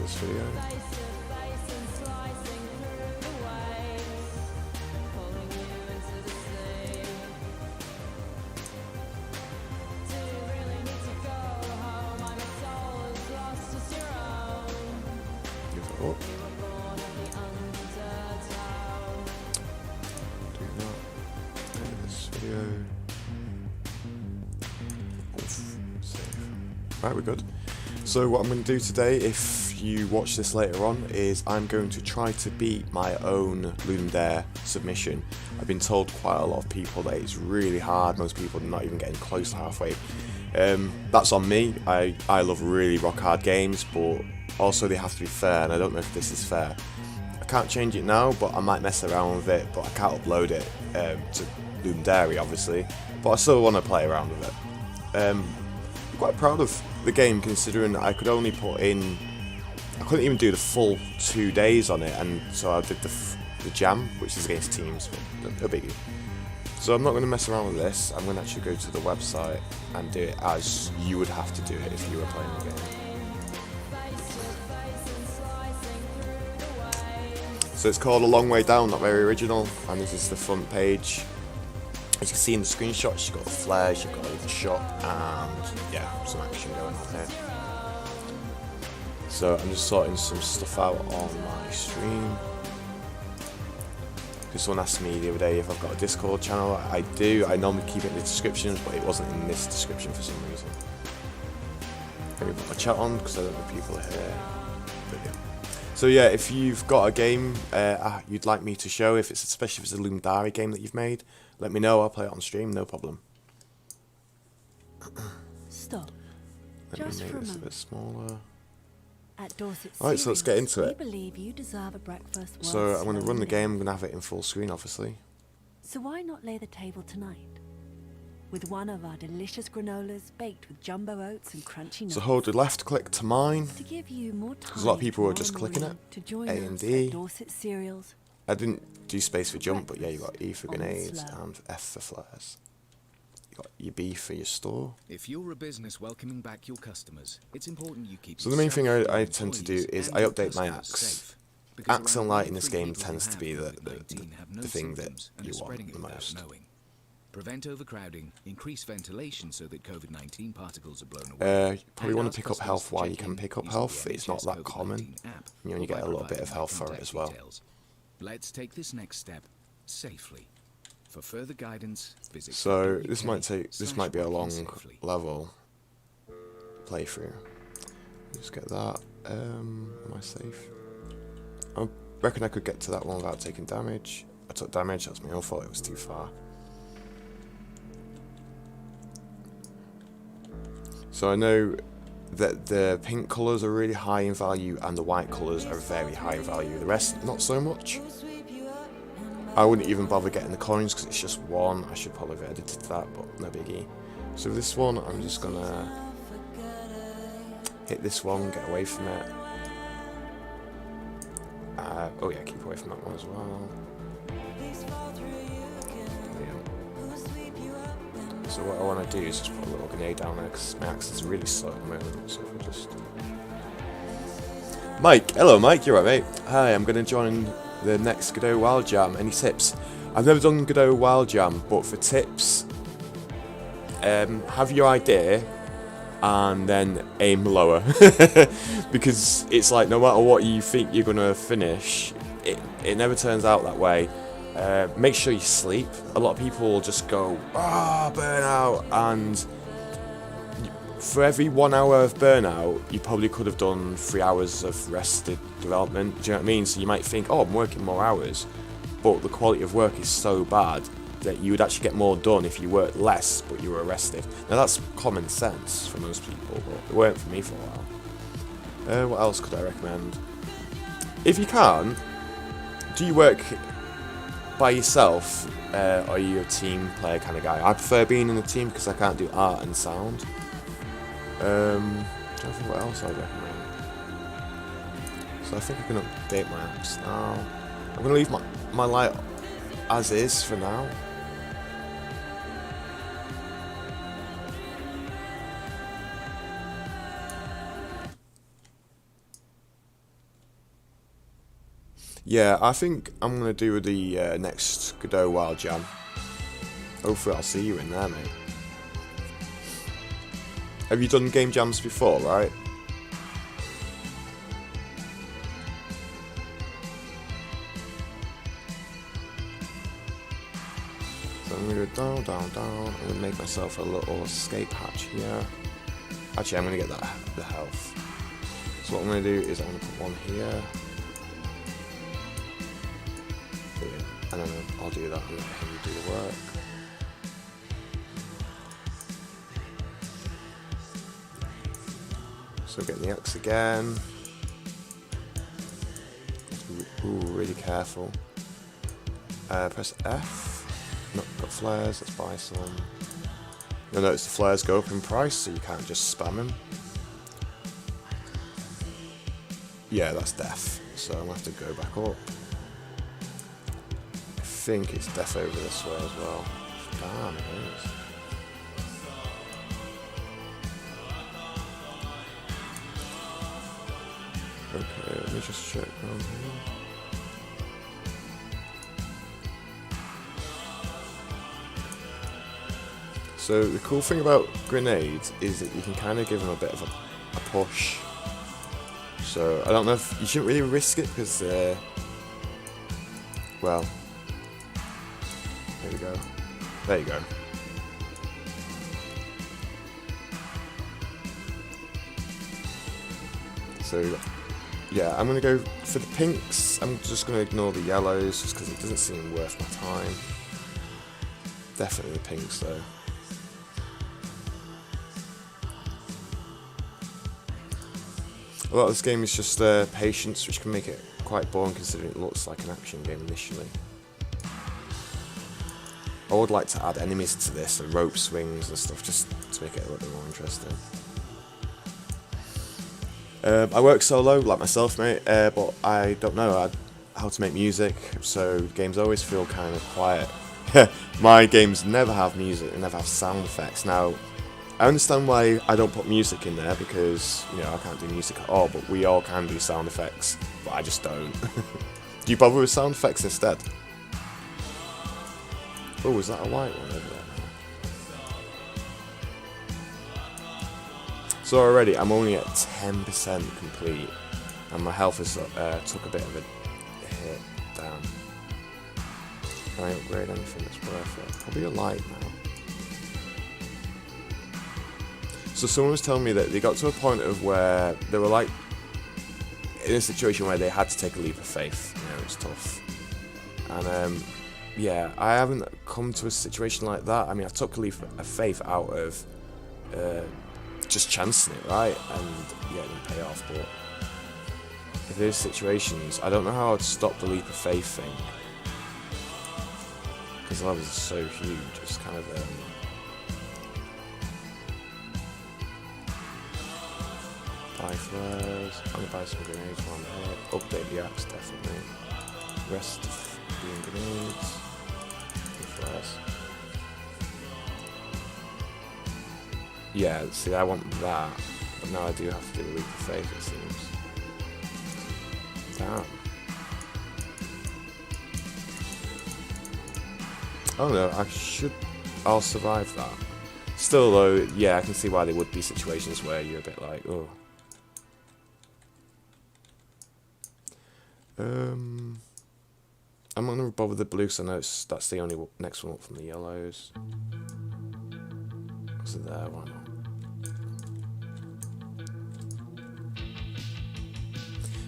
this video. Give it up. Do that. Edit this video. Save. Right, we're good. So what I'm going to do today, if you watch this later on, is I'm going to try to beat my own LudumDare submission. I've been told quite a lot of people that it's really hard. Most people are not even getting close to halfway. That's on me. I love really rock hard games, but also they have to be fair, and I don't know if this is fair. I can't change it now, but I might mess around with it, but I can't upload it to LudumDare obviously, but I still want to play around with it. I'm quite proud of the game, considering I could only put in, I couldn't even do the full 2 days on it, and so I did the jam, which is against teams, but no biggie. So I'm not going to mess around with this. I'm going to actually go to the website and do it as you would have to do it if you were playing the game. So it's called A Long Way Down, not very original, and this is the front page. As you can see in the screenshots, you've got the flares, you've got the shop, and yeah, some action going on here. So I'm just sorting some stuff out on my stream. Someone asked me the other day if I've got a Discord channel. I do. I normally keep it in the descriptions, but it wasn't in this description for some reason. Maybe put my chat on because I don't know if people are here. But yeah. So yeah, if you've got a game you'd like me to show, especially if it's a LudumDare game that you've made, let me know. I'll play it on stream, no problem. Stop. Let me make this a bit smaller. Alright, so let's get into it. A so I'm going to run the game. I'm going to have it in full screen, obviously. So why not lay the table tonight with one of our delicious granolas baked with jumbo oats and crunchy nuts? So hold the left click to mine. To give you more time. There's a lot of people who are just clicking it. To join A and us D. at Dorset Cereals. I didn't do space for jump, but yeah, you got E for grenades and F for flares. You got your B for your store. If you're a business welcoming back your customers, it's important you keep. So the main thing I tend to do is I update my axe. Axe and light in this game tends to be the thing that you want the most. Prevent overcrowding, increase ventilation so that COVID-19 particles are blown away. You probably want to pick up health while you can pick up health. It's not that common. You only get a little bit of health for it as well. Let's take this next step safely. For further guidance, visit. So this might be a long level playthrough. Just get that. Am I safe? I reckon I could get to that one without taking damage. I took damage. That's my own fault. It was too far. So I know that the pink colours are really high in value and the white colours are very high in value. The rest, not so much. I wouldn't even bother getting the coins because it's just one. I should probably have edited that, but no biggie. So this one, I'm just gonna hit this one, get away from it. Oh yeah, keep away from that one as well. So what I want to do is just put a little grenade down there because my axe is really slow at the moment. So if we just Mike, hello Mike, you're right mate. Hi, I'm going to join the next Godot Wild Jam. Any tips? I've never done Godot Wild Jam, but for tips, have your idea and then aim lower because it's like no matter what you think you're going to finish, it never turns out that way. Make sure you sleep. A lot of people will just go, burnout, and for every 1 hour of burnout, you probably could have done 3 hours of rested development. Do you know what I mean? So you might think, oh, I'm working more hours, but the quality of work is so bad that you would actually get more done if you worked less, but you were rested. Now that's common sense for most people, but it weren't for me for a while. What else could I recommend? If you can, do you work by yourself, or are you a team player kind of guy? I prefer being in a team because I can't do art and sound. I don't think what else I'd recommend. So I think I can update my apps now. I'm going to leave my light as is for now. Yeah, I think I'm going to do the next Godot Wild Jam. Hopefully I'll see you in there, mate. Have you done game jams before, right? So I'm going to go down, down, down. I'm going to make myself a little escape hatch here. Actually, I'm going to get the health. So what I'm going to do is I'm going to put one here. And then I'll do that and let him do the work. So getting the X again. Ooh, really careful. Press F. Not got flares, let's buy some. You'll notice the flares go up in price, so you can't just spam them. Yeah, that's death. So I'm going to have to go back up. I think it's death over this way as well. Damn, it is. Okay, let me just check down here. So the cool thing about grenades is that you can kind of give them a bit of a push. So I don't know if you shouldn't really risk it because, well, there we go. There you go. So yeah, I'm gonna go for the pinks. I'm just gonna ignore the yellows just because it doesn't seem worth my time. Definitely the pinks though. A lot of this game is just patience, which can make it quite boring considering it looks like an action game initially. I would like to add enemies to this, and rope swings and stuff, just to make it a little bit more interesting. I work solo, like myself, mate, but I don't know how to make music, so games always feel kind of quiet. My games never have music, they never have sound effects. Now, I understand why I don't put music in there, because, you know, I can't do music at all, but we all can do sound effects, but I just don't. Do you bother with sound effects instead? Oh, is that a white one over there now? So already, I'm only at 10% complete, and my health has took a bit of a hit down. Can I upgrade anything that's worth it? Probably a light now. So someone was telling me that they got to a point of where they were like in a situation where they had to take a leap of faith. You know, it's tough. And yeah, I haven't come to a situation like that. I mean, I took a leap of faith out of just chancing it, right? And yeah, it didn't pay off. But if there's situations, I don't know how I'd stop the leap of faith thing. Because the levels are so huge, it's kind of buy flares, I'm gonna buy some grenades while I'm here. Update the axe, definitely. Rest of doing grenades. Flares. Yeah, see, I want that, but now I do have to do a leap of faith, it seems. Damn. Oh no, I'll survive that. Still though, yeah, I can see why there would be situations where you're a bit like, oh. I'm gonna bother the blue because I know that's the only next one up from the yellows. What's it there? Why not?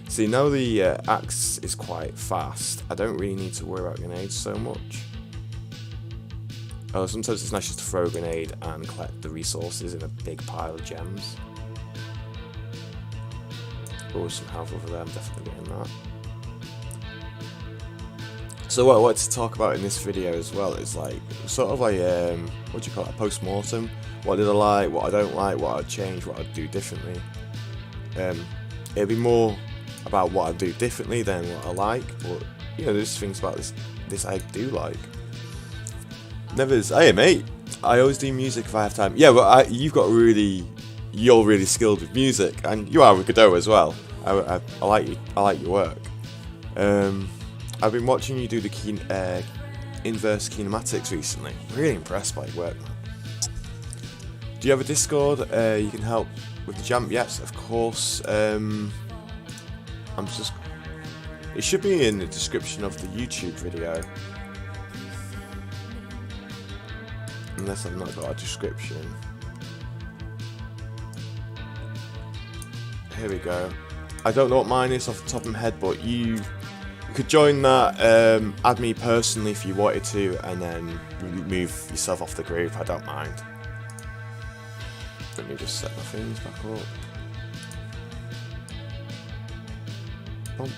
See, now the axe is quite fast, I don't really need to worry about grenades so much. Oh, sometimes it's nice just to throw a grenade and collect the resources in a big pile of gems. Oh, some health over there, I'm definitely getting that. So what I wanted to talk about in this video as well is like, sort of like, what do you call it, a postmortem? What did I like, what I don't like, what I'd change, what I'd do differently. It'd be more about what I do differently than what I like, but, you know, there's things about this I do like. Never is, hey mate, I always do music if I have time. Yeah, but you're really skilled with music, and you are with Godot as well. I like your work. I've been watching you do the inverse kinematics recently. Really impressed by your work, man. Do you have a Discord? You can help with the jump? Yes, of course. It should be in the description of the YouTube video. Unless I've not got a description. Here we go. I don't know what mine is off the top of my head, but you could join that, add me personally if you wanted to, and then remove yourself off the group. I don't mind. Let me just set my things back up. Bump.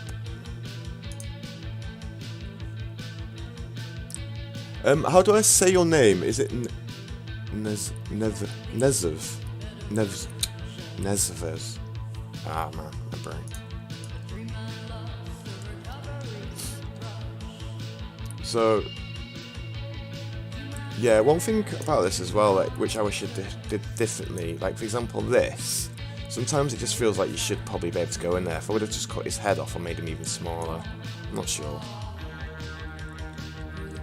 How do I say your name? Is it Nezvez? Ah man, my brain. So yeah, one thing about this as well, like, which I wish I did differently, like for example this, sometimes it just feels like you should probably be able to go in there. If I would have just cut his head off or made him even smaller, I'm not sure.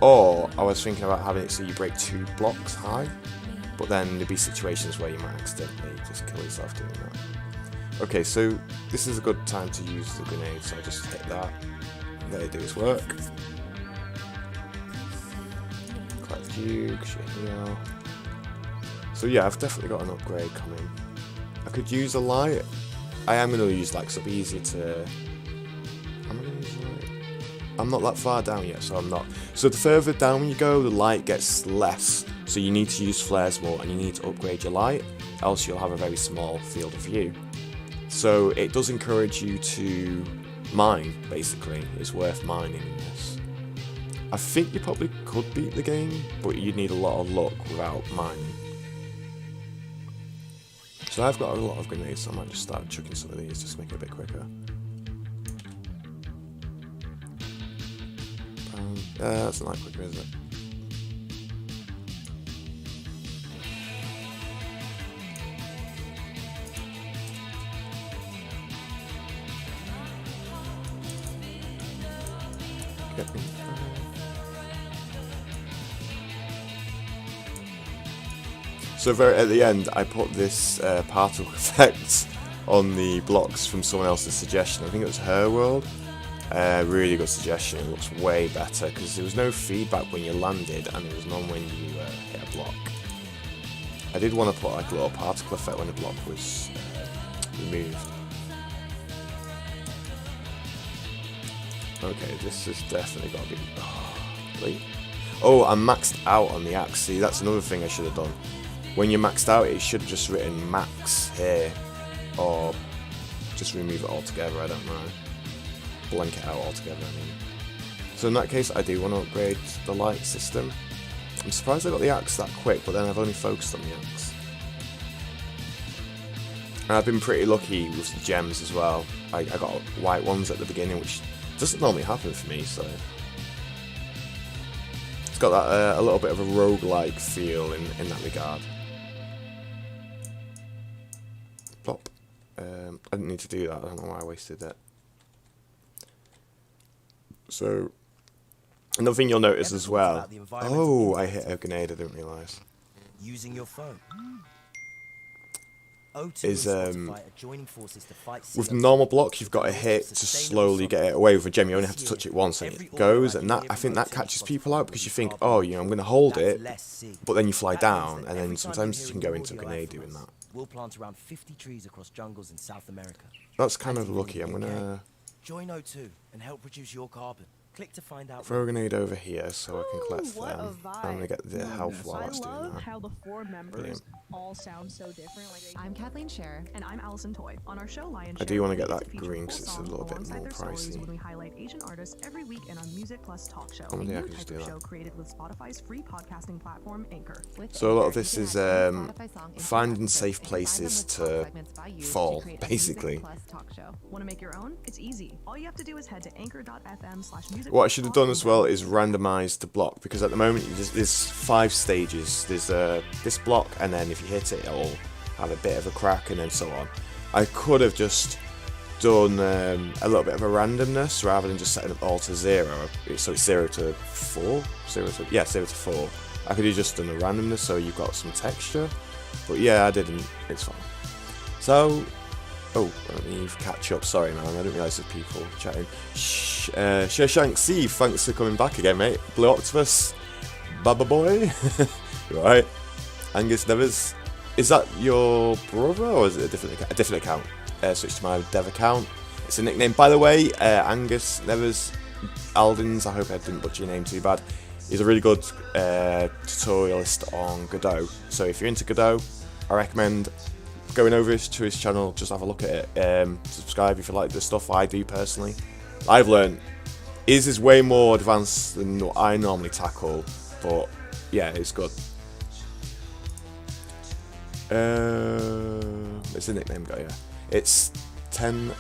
Or I was thinking about having it so you break 2 blocks high, but then there'd be situations where you might accidentally just kill yourself doing that. Okay, so this is a good time to use the grenade, so I just hit that, let it do its work. Quite a few, here. So yeah, I've definitely got an upgrade coming. I could use a light. I am going to use light, because it'll be easier to... I'm not that far down yet, so I'm not. So the further down you go, the light gets less. So you need to use flares more, and you need to upgrade your light, else you'll have a very small field of view. So it does encourage you to mine, basically. It's worth mining in this. I think you probably could beat the game, but you'd need a lot of luck without mining. So I've got a lot of grenades, so I might just start chucking some of these just to make it a bit quicker. That's not quicker, is it? So at the end, I put this particle effect on the blocks from someone else's suggestion. I think it was Her World. Really good suggestion. It looks way better because there was no feedback when you landed and there was none when you hit a block. I did want to put like a little particle effect when the block was removed. Okay, this has definitely got to be... Oh, wait. Oh, I'm maxed out on the axe. See, that's another thing I should have done. When you're maxed out, it should have just written max here, or just remove it altogether, I don't know. Blank it out altogether, I mean. So in that case, I do want to upgrade the light system. I'm surprised I got the axe that quick, but then I've only focused on the axe. And I've been pretty lucky with the gems as well. I got white ones at the beginning, which doesn't normally happen for me, so... It's got that a little bit of a roguelike feel in that regard. Plop. I didn't need to do that, I don't know why I wasted it. So, another thing you'll notice as well. Oh, I hit a grenade, I didn't realise. Using your phone. Is with normal block you've got to hit to slowly get it away. With a gem you only have to touch it once and it goes, and that I think that catches people out because you think, oh, you know, I'm going to hold it, but then you fly down, and then sometimes you can go into a grenade doing that. We'll plant around 50 trees across jungles in South America. That's kind of lucky. I'm going to join O2 and help reduce your carbon. Click to find out. Throw a grenade over here so I can collect them. I'm going to get the health while that's doing that. I love how the 4 members all sound so different. I'm Kathleen Scherer. And I'm Allison Toy. On our show, Lion I do want to get that green because it's a little bit more pricey. When we highlight Asian artists every week in our Music Plus talk show. I can a just do type of that. show created with Spotify's free podcasting platform, Anchor. So a lot of this is finding safe places to fall, basically. Want to make your own? It's easy. All you have to do is head to anchor.fm/music. What I should have done as well is randomise the block, because at the moment there's 5 stages. There's this block, and then if you hit it, it'll have a bit of a crack, and then so on. I could have just done a little bit of a randomness rather than just setting it all to 0. So it's 0 to 4? 0 to 4. I could have just done a randomness so you've got some texture. But yeah, I didn't. It's fine. So, let me catch up. Sorry, man. I didn't realise there's people chatting. Shershank Steve, thanks for coming back again, mate. Blue Octopus, Baba Boy. You alright? Angus Nevers. Is that your brother or is it a different account? Switch to my dev account. It's a nickname, by the way. Angus Nevers Aldens. I hope I didn't butcher your name too bad. He's a really good tutorialist on Godot. So if you're into Godot, I recommend going over to his channel. Just have a look at it. Subscribe if you like the stuff I do personally. I've learned his is way more advanced than what I normally tackle, but yeah, it's good. It's a nickname guy, yeah. It's 10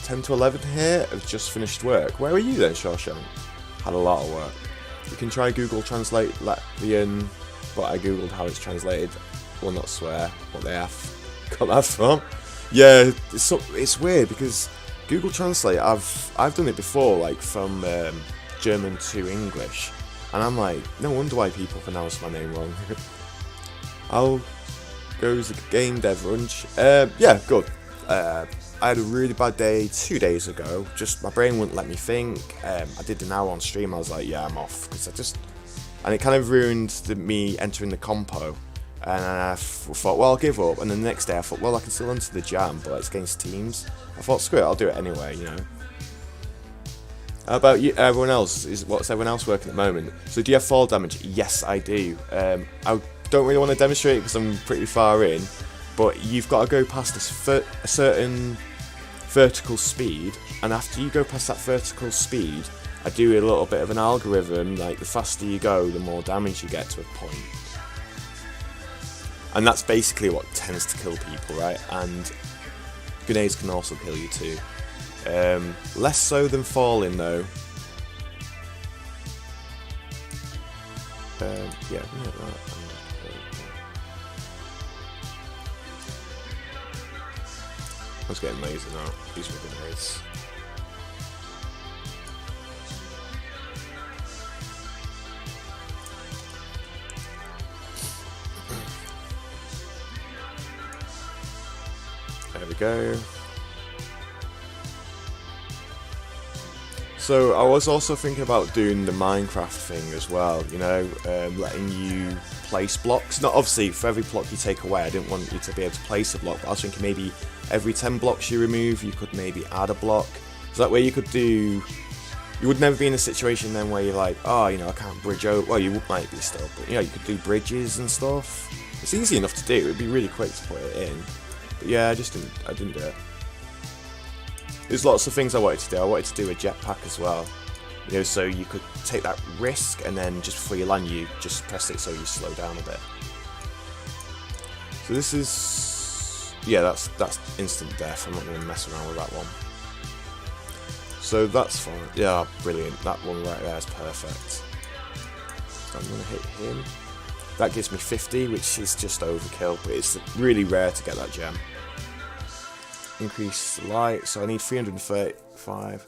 to 11 here. I've just finished work. Where are you then, Shawshank? Had a lot of work. You can try Google Translate Latvian, but I googled how it's translated. Will not swear what they have got that from. Yeah, it's weird because Google Translate, I've done it before, like from German to English, and I'm like, no wonder why people pronounce my name wrong. How goes the game dev lunch? Yeah, good. I had a really bad day 2 days ago. Just my brain wouldn't let me think. I did an hour on stream. I was like, yeah, I'm off because and it kind of ruined me entering the compo. And I thought, well, I'll give up. And then the next day I thought, well, I can still enter the jam, but it's against teams. I thought, screw it, I'll do it anyway, you know. How about you, everyone else? What's everyone else working at the moment? So do you have fall damage? Yes, I do. I don't really want to demonstrate it because I'm pretty far in, but you've got to go past a certain vertical speed, and after you go past that vertical speed, I do a little bit of an algorithm, like the faster you go, the more damage you get to a point. And that's basically what tends to kill people, right? And grenades can also kill you too. Less so than falling though. Yeah, I was getting lazy now. These were grenades. There we go. So I was also thinking about doing the Minecraft thing as well, you know, letting you place blocks. Not obviously for every block you take away, I didn't want you to be able to place a block, but I was thinking maybe every 10 blocks you remove, you could maybe add a block. So that way you could do, you would never be in a situation then where you're like, oh, you know, I can't bridge over. Well, you might be still, but you know, you could do bridges and stuff. It's easy enough to do, it'd be really quick to put it in. But yeah, I didn't do it. There's lots of things I wanted to do. I wanted to do a jetpack as well. You know, so you could take that risk and then just before you land, you just press it so you slow down a bit. So this is, yeah, that's instant death. I'm not going to mess around with that one. So that's fine. Yeah, brilliant. That one right there is perfect. So I'm going to hit him. That gives me 50, which is just overkill, but it's really rare to get that gem. Increase light, so I need 335.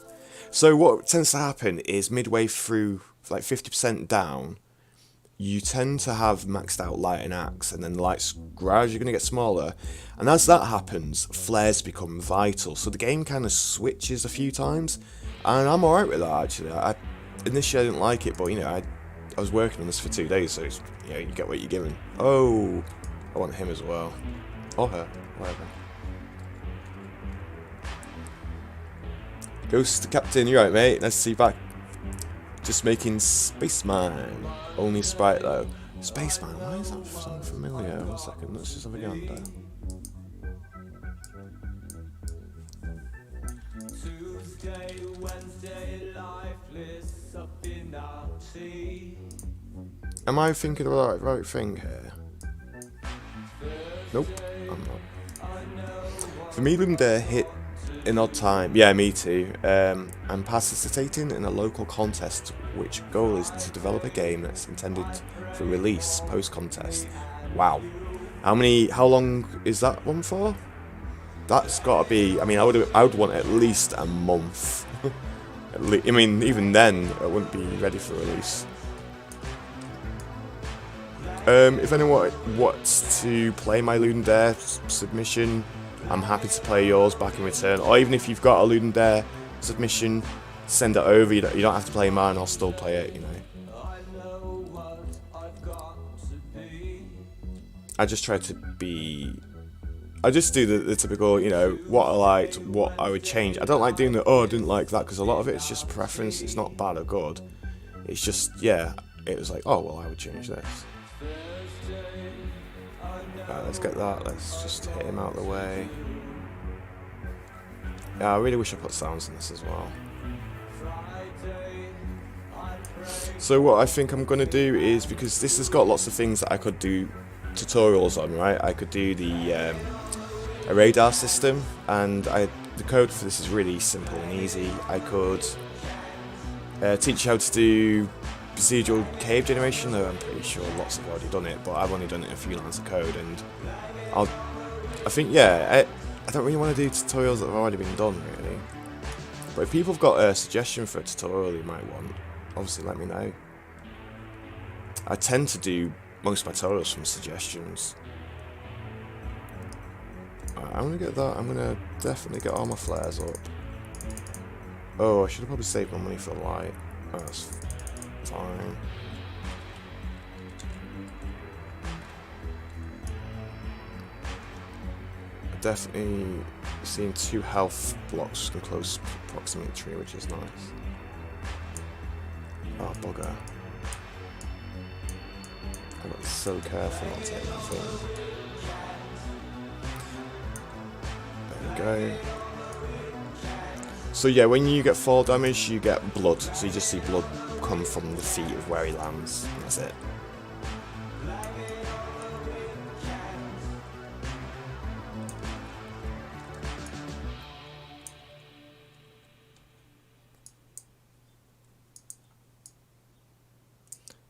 So what tends to happen is midway through, like 50% down, you tend to have maxed out light and axe, and then the light's gradually going to get smaller. And as that happens, flares become vital. So the game kind of switches a few times, and I'm alright with that actually. Initially I didn't like it, but you know, I was working on this for 2 days, so it's, you know, you get what you're given. Oh, I want him as well, or her, whatever. Ghost Captain, you right, mate? Nice to see you back. Just making Spaceman. Only Sprite though. Spaceman, why is that so familiar? 1 second, let's just have a gander. Tuesday, Wednesday, lifeless up in our tea. Am I thinking of the right thing here? Nope, I'm not. For me, LudumDare hit in odd time. Yeah, me too. I'm participating in a local contest, which goal is to develop a game that's intended for release post-contest. Wow. How long is that one for? that's got to be. I mean, I would want at least a month. I mean, even then, it wouldn't be ready for release. If anyone wants to play my LudumDare submission, I'm happy to play yours back in return. Or even if you've got a LudumDare submission, send it over. You don't have to play mine. I'll still play it. You know. I just try to be. I just do the typical, you know, what I liked, what I would change. I don't like doing the, oh, I didn't like that, because a lot of it's just preference. It's not bad or good. It's just, yeah, it was like, oh, well, I would change this. Right, let's get that. Let's just hit him out of the way. Yeah, I really wish I put sounds in this as well. So what I think I'm going to do is, because this has got lots of things that I could do tutorials on, right? I could do the a radar system, and the code for this is really simple and easy. I could teach you how to do procedural cave generation, though I'm pretty sure lots have already done it, but I've only done it in a few lines of code, and I think, yeah, I don't really want to do tutorials that have already been done, really. But if people have got a suggestion for a tutorial you might want, obviously let me know. I tend to do most of my tutorials from suggestions. Alright, I'm gonna get that. I'm gonna definitely get all my flares up. Oh, I should have probably saved my money for the light. Oh, that's fine. I definitely seen 2 health blocks in close proximity, which is nice. Oh, bugger. I got so careful not to hit that thing. There we go. So yeah, when you get fall damage, you get blood. So you just see blood come from the feet of where he lands. And that's it.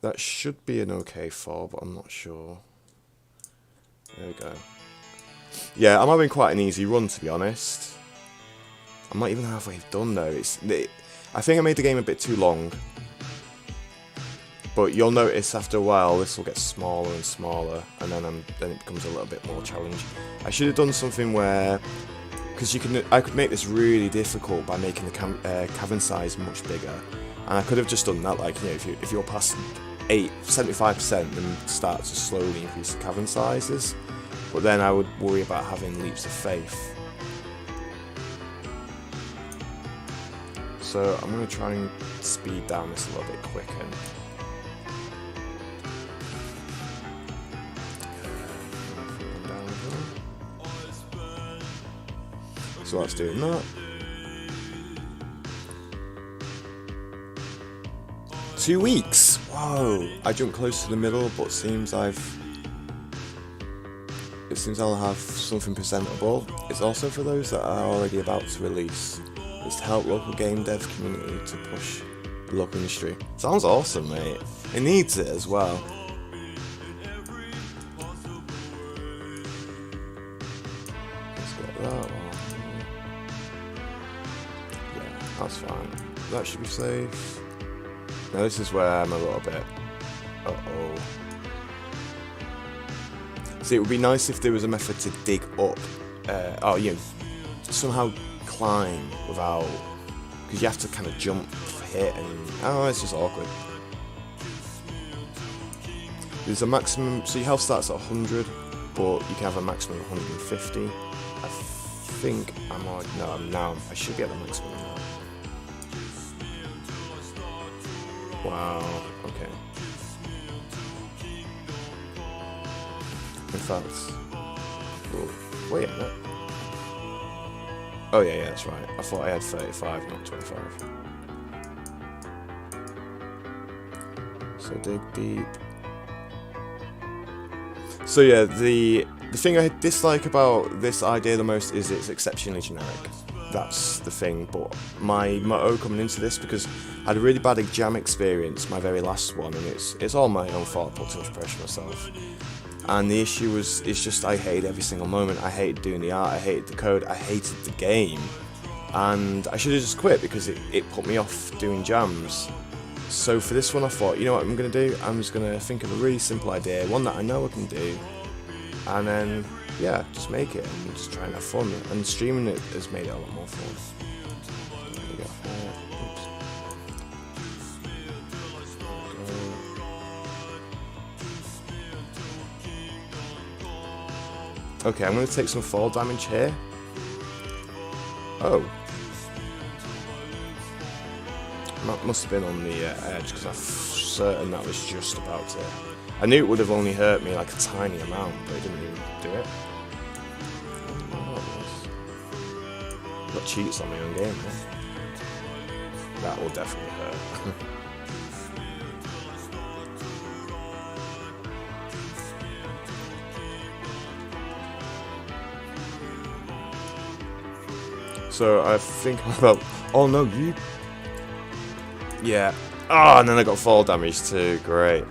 That should be an okay fall, but I'm not sure. There we go. Yeah, I'm having quite an easy run, to be honest. I'm not even halfway done though. I think I made the game a bit too long. But you'll notice after a while this will get smaller and smaller, and then it becomes a little bit more challenging. I should have done something where, because I could make this really difficult by making the cavern size much bigger, and I could have just done that. Like, you know, if you're past 75%, then start to slowly increase the cavern sizes. But then I would worry about having leaps of faith. So I'm going to try and speed down this a little bit quicker. So that's doing that. 2 weeks! Whoa! I jumped close to the middle, but it seems I'll have something presentable. It's also for those that are already about to release. It's to help local game dev community to push the local industry. Sounds awesome, mate. It needs it as well. Let's get that one. Yeah, that's fine. That should be safe. Now this is where I'm a little bit... Uh-oh. See, it would be nice if there was a method to dig up, somehow climb without, because you have to kind of jump, hit, and it's just awkward. There's a maximum, so your health starts at 100, but you can have a maximum of 150. I think I'm already, no, I should be at the maximum now. Wow, okay. In fact, wait a minute. Oh yeah, that's right. I thought I had 35, not 25. So dig deep. So yeah, the thing I dislike about this idea the most is it's exceptionally generic. that's the thing. But my motto coming into this, because I had a really bad jam experience, my very last one, and it's all my own fault. I put too much pressure on myself. And the issue it's just I hated every single moment. I hated doing the art, I hated the code, I hated the game. And I should have just quit because it put me off doing jams. So for this one I thought, you know what I'm going to do? I'm just going to think of a really simple idea, one that I know I can do. And then, yeah, just make it and just try and have fun. And streaming it has made it a lot more fun. There you go. Okay, I'm going to take some fall damage here. Oh. Must have been on the edge, because I'm certain that was just about to... I knew it would have only hurt me like a tiny amount, but it didn't even do it. Got cheats on my own game, huh? That will definitely hurt. So I think I'm about... Oh no, you... Yeah. Oh, and then I got fall damage too. Great.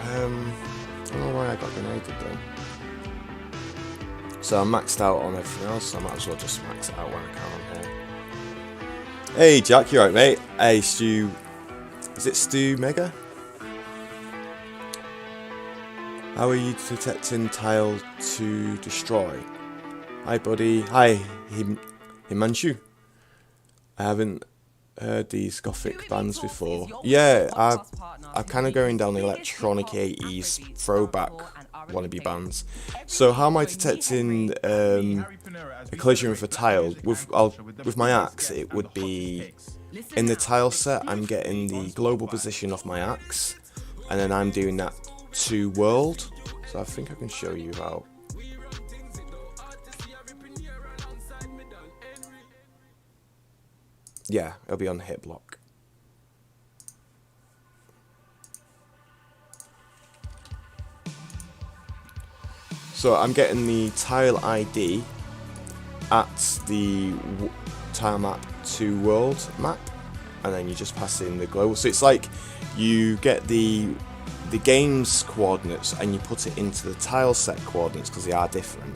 I don't know why I got grenaded then. So I'm maxed out on everything else, so I might as well just max it out when I can here. Hey Jack, you right, mate? Hey Stu. Is it Stu Mega? How are you detecting tile to destroy? Hi buddy. Hi Himanshu. I haven't heard these gothic bands before. Yeah, I'm kind of going down the electronic 80s throwback wannabe bands. So how am I detecting a collision with a tile? With my axe, it would be in the tile set. I'm getting the global position of my axe, and then I'm doing that to world. So I think I can show you how. Yeah, it'll be on the hit block. So I'm getting the tile ID at the tile map to world map, and then you just pass in the global. So it's like you get the game's coordinates and you put it into the tile set coordinates because they are different.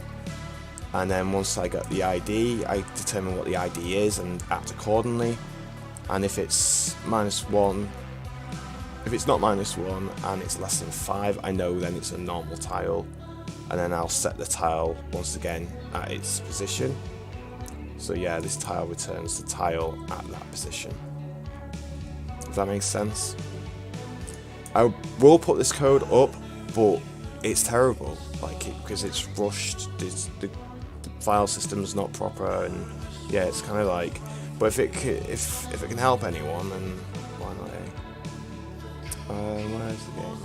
And then once I get the ID, I determine what the ID is and act accordingly. And if it's -1, if it's not -1 and it's less than 5, I know then it's a normal tile. And then I'll set the tile once again at its position. So yeah, this tile returns the tile at that position. If that makes sense. I will put this code up, but it's terrible, because it's rushed. The file system's not proper, and yeah, it's kind of like. But if it can help anyone, then why not? Where's the game?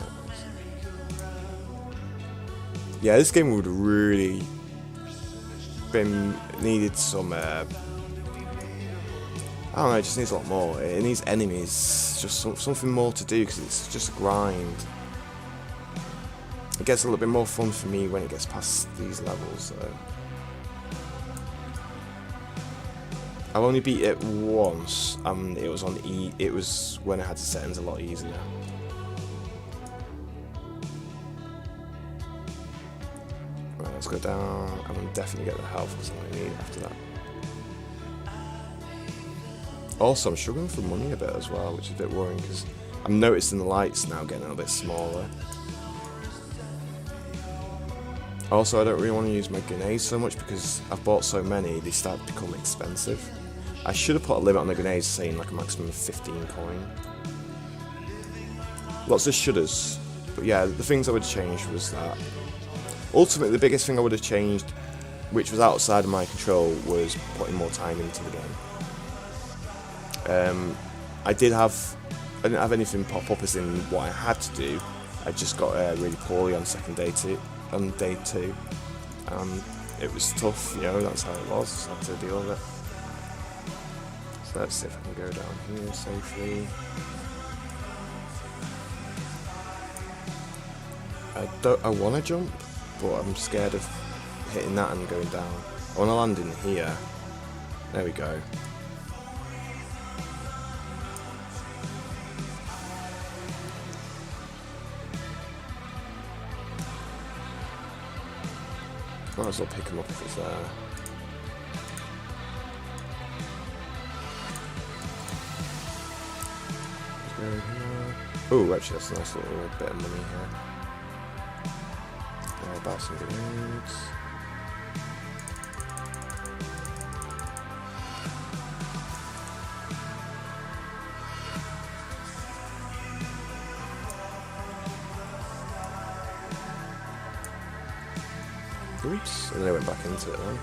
Yeah, this game would really needed some. I don't know. It just needs a lot more. It needs enemies, just something more to do, because it's just a grind. It gets a little bit more fun for me when it gets past these levels. So. I've only beat it once, and it was on E. It was when I had the settings a lot easier. Right, let's go down. I'm gonna definitely get the health because I need after that. Also, I'm struggling for money a bit as well, which is a bit worrying because I'm noticing the lights now getting a little bit smaller. Also, I don't really want to use my grenades so much because I've bought so many, they start to become expensive. I should have put a limit on the grenades saying like a maximum of 15 coin. Lots of shouldas. But yeah, the things I would change was that. Ultimately, the biggest thing I would have changed, which was outside of my control, was putting more time into the game. I didn't have anything pop up as in what I had to do. I just got really poorly on day two. It was tough, you know, that's how it was. I had to deal with it. So let's see if I can go down here safely. I want to jump, but I'm scared of hitting that and going down. I want to land in here. There we go. Might as well pick him up if it's there. Oh, actually that's a nice little bit of money here. Buy some grenades. Oops, and then I went back into it then.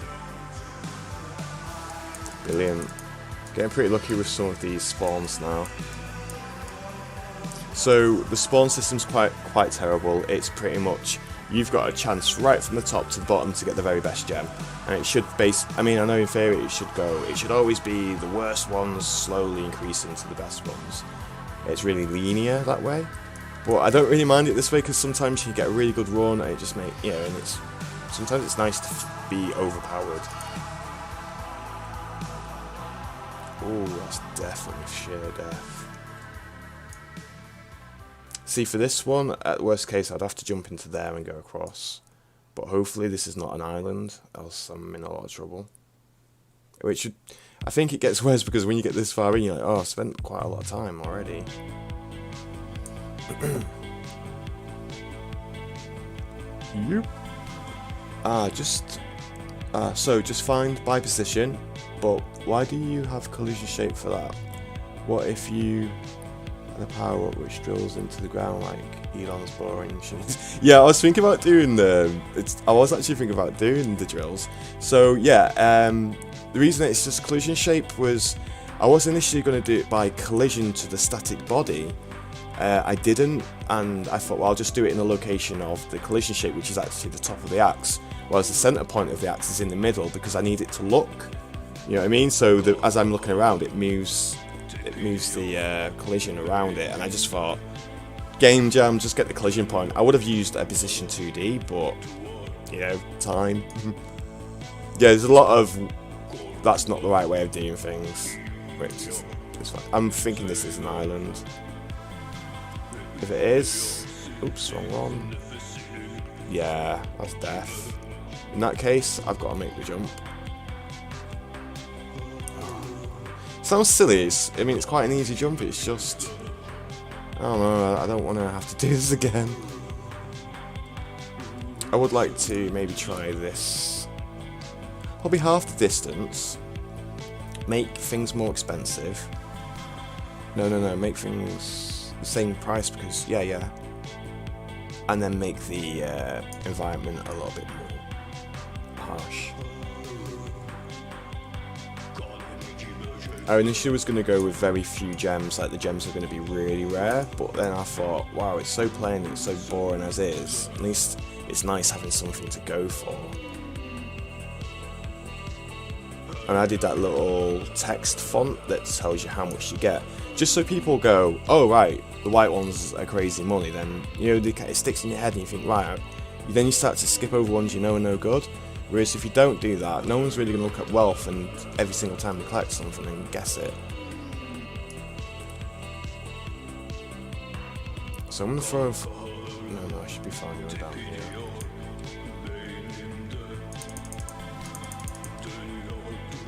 Brilliant. Getting pretty lucky with some of these spawns now. So the spawn system's quite terrible. It's pretty much you've got a chance right from the top to the bottom to get the very best gem, and it should I mean, I know in theory it should always be the worst ones slowly increasing to the best ones. It's really linear that way, but I don't really mind it this way because sometimes you get a really good run and it just and sometimes it's nice to be overpowered. Oh, that's definitely sheer death. See, for this one, at worst case, I'd have to jump into there and go across. But hopefully this is not an island, else I'm in a lot of trouble. Which, I think it gets worse because when you get this far in, you're like, oh, I've spent quite a lot of time already. Yep. So just find by position, but why do you have collision shape for that? What if you had a power up which drills into the ground like Elon's boring machines? Yeah, I was thinking about doing I was actually thinking about doing the drills. So yeah, the reason it's just collision shape was I was initially going to do it by collision to the static body. I didn't, and I thought, well, I'll just do it in the location of the collision shape, which is actually the top of the axe, whereas the center point of the axe is in the middle because I need it to look, you know what I mean? So as I'm looking around, it moves the collision around it, and I just thought, game jam, just get the collision point. I would have used a position 2D, but you know, time. Yeah, there's a lot of that's not the right way of doing things, which is fine. I'm thinking this is an island. If it is, oops, wrong one. Yeah, that's death. In that case, I've got to make the jump. Sounds silly. I mean, it's quite an easy jump. It's just, I don't know. I don't want to have to do this again. I would like to maybe try this. Probably half the distance. Make things more expensive. No. Make things the same price because yeah. And then make the environment a little bit more harsh. I initially was going to go with very few gems, like the gems are going to be really rare, but then I thought, wow, it's so plain, it's so boring as is. At least it's nice having something to go for. And I did that little text font that tells you how much you get, just so people go, oh right, the white ones are crazy money, then you know it sticks in your head and you think, right, then you start to skip over ones you know are no good. Whereas if you don't do that, no one's really going to look at wealth and every single time they collect something and guess it. So I'm going to throw... No, I should be fine going down here.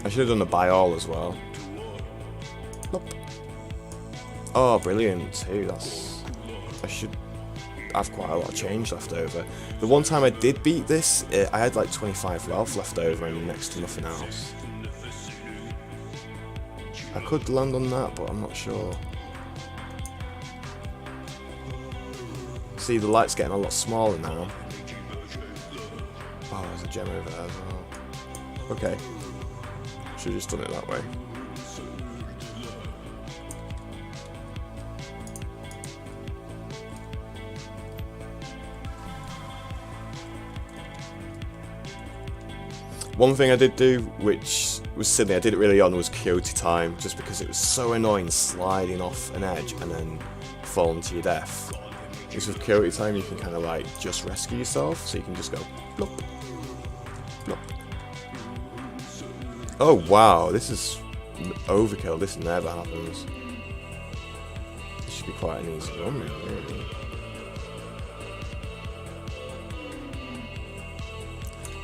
I should have done a buy all as well. Nope. Oh, brilliant too. I should have quite a lot of change left over. The one time I did beat this, I had like 25 wealth left over and next to nothing else. I could land on that, but I'm not sure. See, the light's getting a lot smaller now. Oh, there's a gem over there as well. Okay. Should have just done it that way. One thing I did do, which was silly, I did it really on, was Coyote time, just because it was so annoying sliding off an edge and then falling to your death. Because with Coyote time you can kind of like just rescue yourself, so you can just go plop. No. Oh wow, this is overkill. This never happens. This should be quite an easy run, really.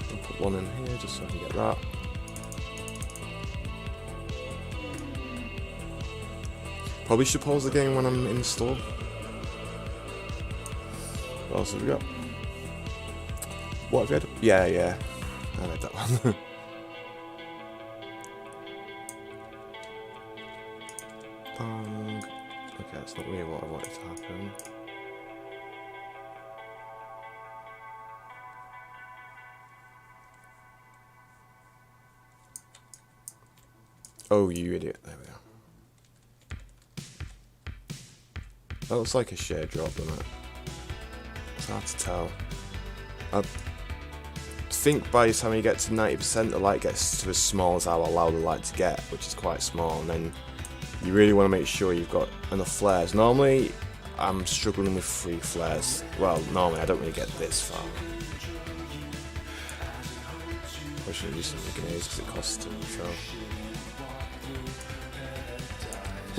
I'll put one in here just so I can get that. Probably should pause the game when I'm in the store. What else have we got? What have you had? Yeah. I read that one. Okay, that's not really what I wanted to happen. Oh, you idiot. There we go. That looks like a shared drop, doesn't it? It's hard to tell. I think by the time you get to 90%, the light gets to as small as I'll allow the light to get, which is quite small, and then you really want to make sure you've got enough flares. Normally, I'm struggling with 3 flares. Well, normally I don't really get this far. I should use some grenades because it costs to control.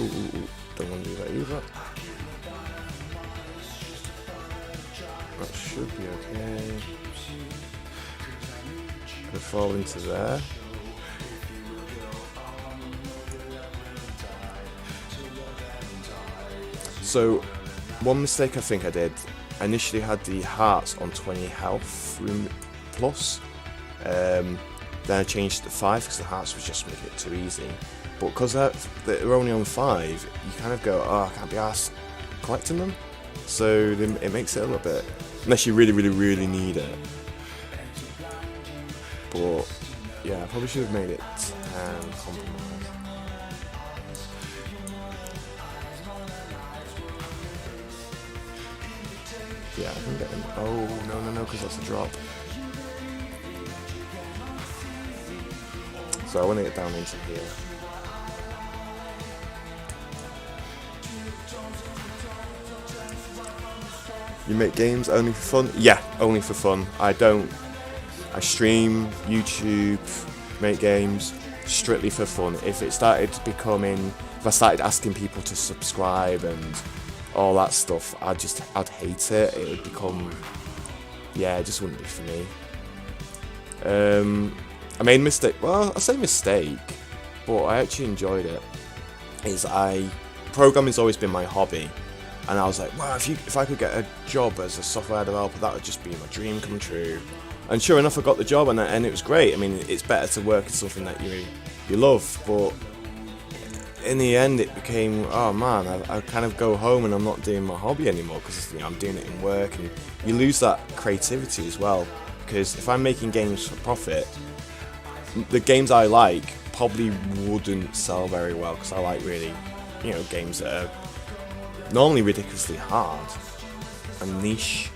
Ooh, don't want to do that either. That should be okay. Gonna fall into there. So, one mistake I think I did, I initially had the hearts on 20 health plus, then I changed it to 5 because the hearts was just making it too easy. But because they're only on 5, you kind of go, oh, I can't be arsed collecting them. So it makes it a little bit, unless you really need it. But yeah, I probably should have made it 10 compromise. Yeah, I can get him. Oh, no, because that's a drop. So I want to get down into here. You make games only for fun? Yeah, only for fun. I stream, YouTube, make games strictly for fun. If it started becoming, if I started asking people to subscribe and all that stuff, I'd hate it. It would become, yeah, it just wouldn't be for me. I made a mistake. Well, I say mistake, but I actually enjoyed it. Programming's always been my hobby, and I was like, wow, if I could get a job as a software developer, that would just be my dream come true. And sure enough, I got the job, and it was great. I mean, it's better to work at something that you love, but in the end, it became, oh man, I kind of go home and I'm not doing my hobby anymore because I'm doing it in work, and you lose that creativity as well. Because if I'm making games for profit, the games I like probably wouldn't sell very well because I like really, games that are normally ridiculously hard and niche.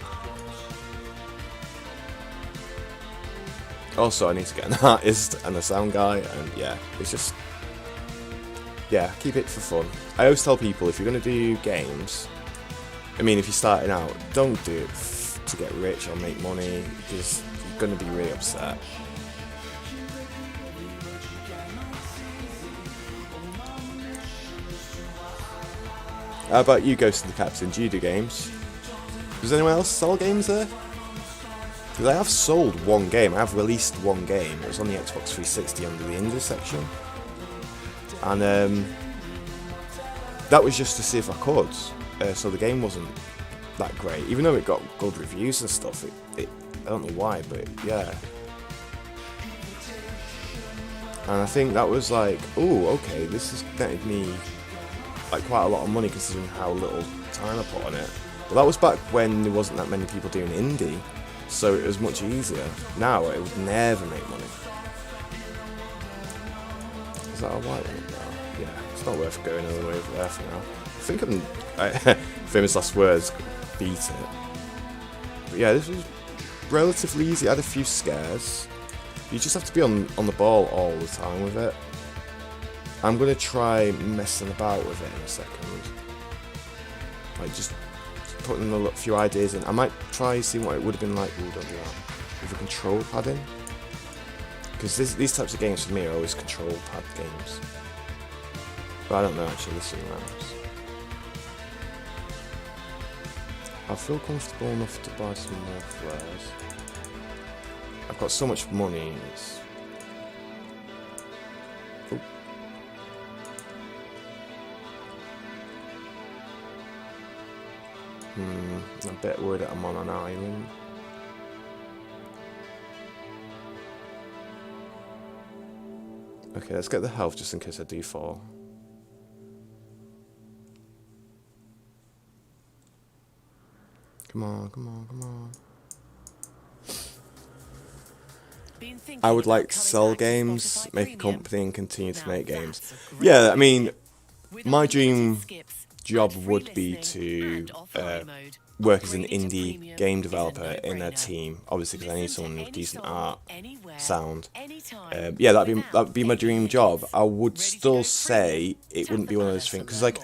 Also, I need to get an artist and a sound guy, and yeah, it's just, yeah, keep it for fun. I always tell people, if you're going to do games, I mean, if you're starting out, don't do it to get rich or make money, because you're going to be really upset. How about you, Ghost of the Captain? Do you do games? Does anyone else sell games there? Because I have sold one game. I have released one game. It was on the Xbox 360 under the indie section. And that was just to see if I could. So the game wasn't that great. Even though it got good reviews and stuff, I don't know why, but yeah. And I think that was like, oh, okay, this has netted me like quite a lot of money considering how little time I put on it. But that was back when there wasn't that many people doing indie, so it was much easier. Now it would never make money. Is that a white one now? Yeah, it's not worth going all the way over there for now. I think famous last words, beat it. But yeah, this was relatively easy. I had a few scares. You just have to be on the ball all the time with it. I'm going to try messing about with it in a second. Like just putting a few ideas in. I might try seeing what it would have been like with a control pad in. because these types of games for me are always control pad games. But I don't know actually, this is nice. I feel comfortable enough to buy some more flares. I've got so much money. It's... Oh. I'm a bit worried that I'm on an island. Okay, let's get the health just in case I do fall. Come on, come on, come on. I would like to sell games, make a company and continue to make games. Yeah, I mean, my dream job would be to work as an indie game developer in a team, obviously because I need someone with decent art, sound. Yeah, that'd be my dream job. I would still say it wouldn't be one of those things, because like,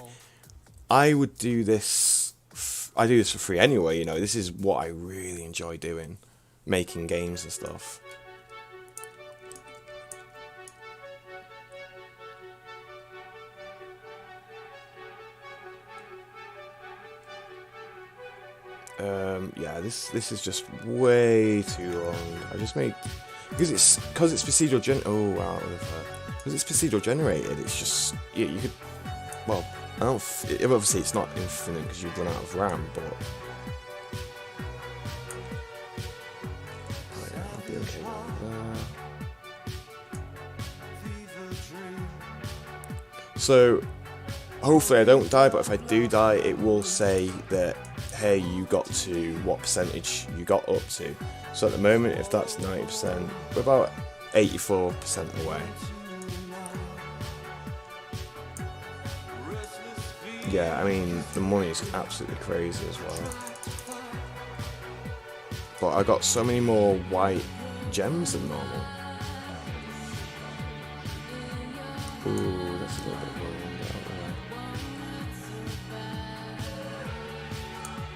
I would do this, I do this for free anyway, you know, this is what I really enjoy doing, making games and stuff. Yeah, this is just way too long. I just made because it's procedural because it's procedural generated. It's just yeah, you could well, I don't. Obviously, it's not infinite because you've run out of RAM, but oh, yeah, I'll be okay with that. So hopefully I don't die, but if I do die, it will say that, hey, you got to what percentage you got up to. So at the moment, if that's 90%, we're about 84% away. Yeah, I mean, the money is absolutely crazy as well. But I got so many more white gems than normal. Ooh, that's a little bit more.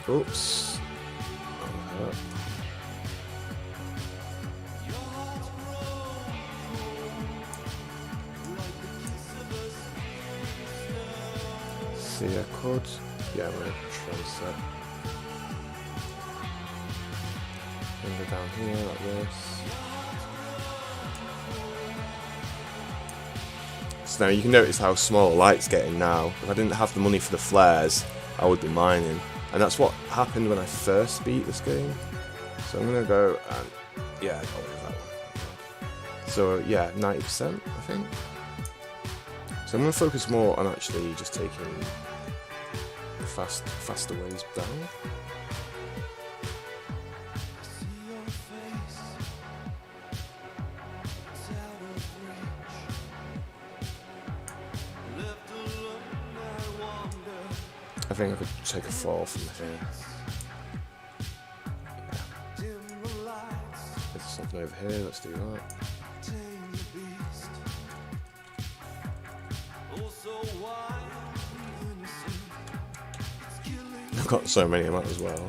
Oops. See, I could. Yeah, I'm gonna transfer. And go down here like this. So now you can notice how small the light's getting now. If I didn't have the money for the flares, I would be mining. And that's what happened when I first beat this game. So I'm gonna go and yeah, I got rid of that one. So yeah, 90% I think. So I'm gonna focus more on actually just taking faster ways down. I think I could take a fall from here. Yeah. There's something over here, let's do that. I've got so many, I might as well.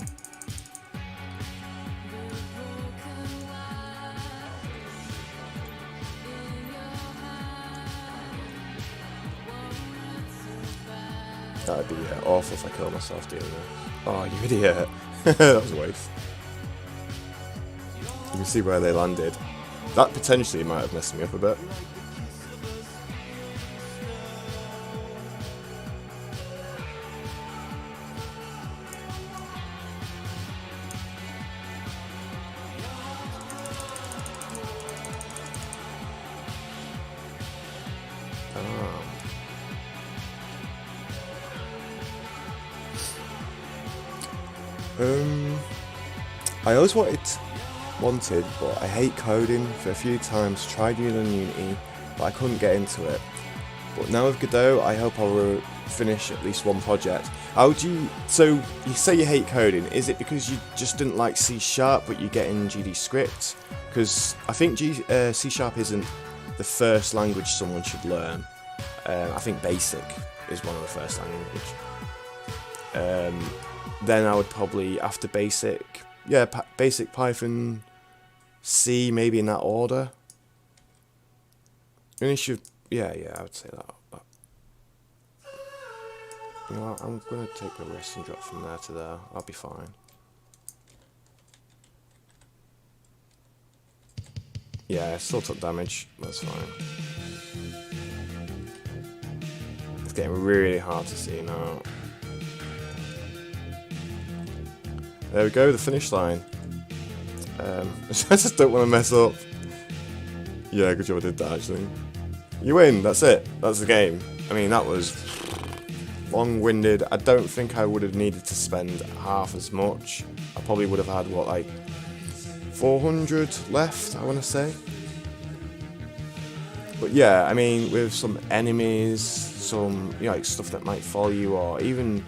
That'd be awful if I killed myself doing that. Oh, you idiot. That was a waste. You can see where they landed. That potentially might have messed me up a bit. I always wanted, but I hate coding. For a few times, tried using on Unity, but I couldn't get into it. But now with Godot, I hope I will finish at least one project. How do you? So you say you hate coding. Is it because you just didn't like C#, but you get in GD script? Because I think C# isn't the first language someone should learn. I think Basic is one of the first language. Then I would probably, after Basic, yeah, Basic, Python, C, maybe in that order. And it should, yeah, I would say that. You know what, I'm going to take the risk and drop from there to there. I'll be fine. Yeah, I still took damage. That's fine. It's getting really hard to see now. There we go, the finish line. I just don't want to mess up. Yeah, good job I did that actually. You win, that's it. That's the game. I mean, that was long-winded. I don't think I would have needed to spend half as much. I probably would have had, what, like 400 left, I want to say. But yeah, I mean, with some enemies, some, you know, like stuff that might follow you, or even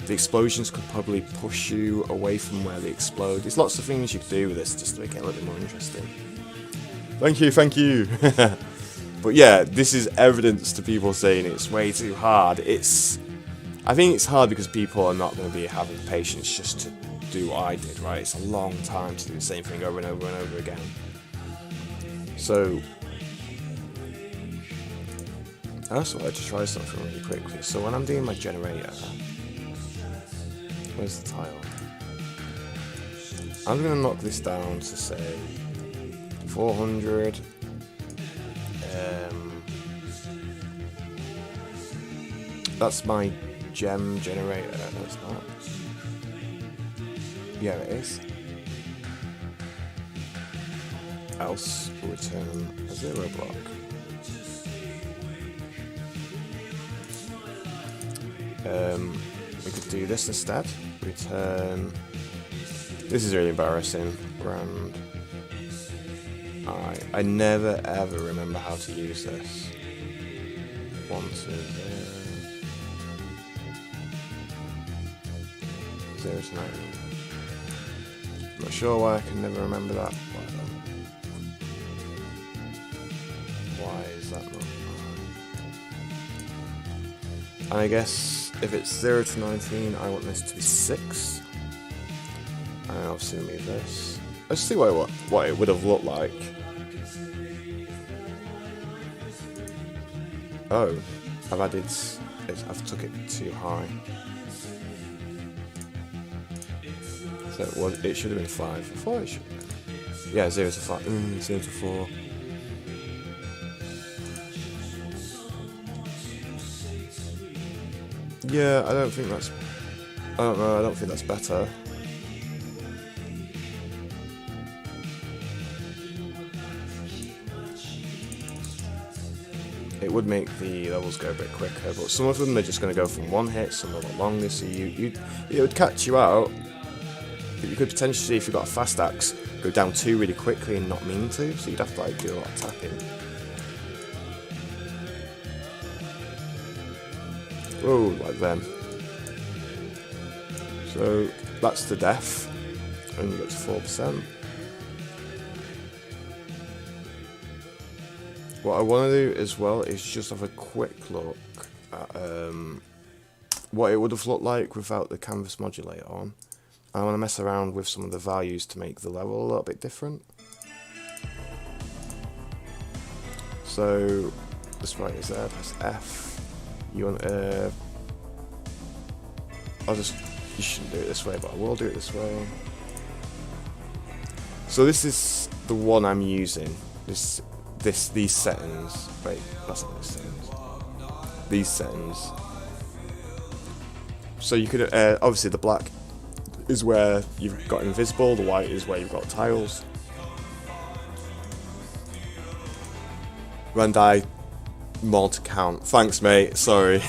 the explosions could probably push you away from where they explode. There's lots of things you could do with this just to make it a little bit more interesting. Thank you, thank you. But yeah, this is evidence to people saying it's way too hard. I think it's hard because people are not going to be having patience just to do what I did, right? It's a long time to do the same thing over and over and over again. So I also wanted to try something really quickly. So when I'm doing my generator, where's the tile? I'm going to knock this down to say 400. That's my gem generator. No, it's not. Yeah, it is. Else will return a 0 block. We could do this instead. Return. This is really embarrassing. Grand. I never ever remember how to use this. 1, 2, 0. 0 to 9. Not sure why I can never remember that. Why is that not? And I guess if it's 0 to 19, I want this to be 6. And obviously move this. Let's see what it would have looked like. Oh, I've took it too high. So it should have been 5. I thought it should have been. Yeah, 0 to 5. 0 to 4. Yeah, I don't think that's better. It would make the levels go a bit quicker, but some of them they're just going to go from one hit, some are a lot longer, so it would catch you out. But you could potentially, if you've got a fast axe, go down 2 really quickly and not mean to, so you'd have to like do a lot of tapping. Whoa, like them. So that's the death, and you get to 4%. What I want to do as well is just have a quick look at what it would have looked like without the canvas modulator on. I want to mess around with some of the values to make the level a little bit different. So the sprite is there, press F. You want you shouldn't do it this way, but I will do it this way. So this is the one I'm using. These settings. Wait, that's not these settings. These settings. So you could obviously the black is where you've got invisible, the white is where you've got tiles. Randai mod count. Thanks, mate. Sorry.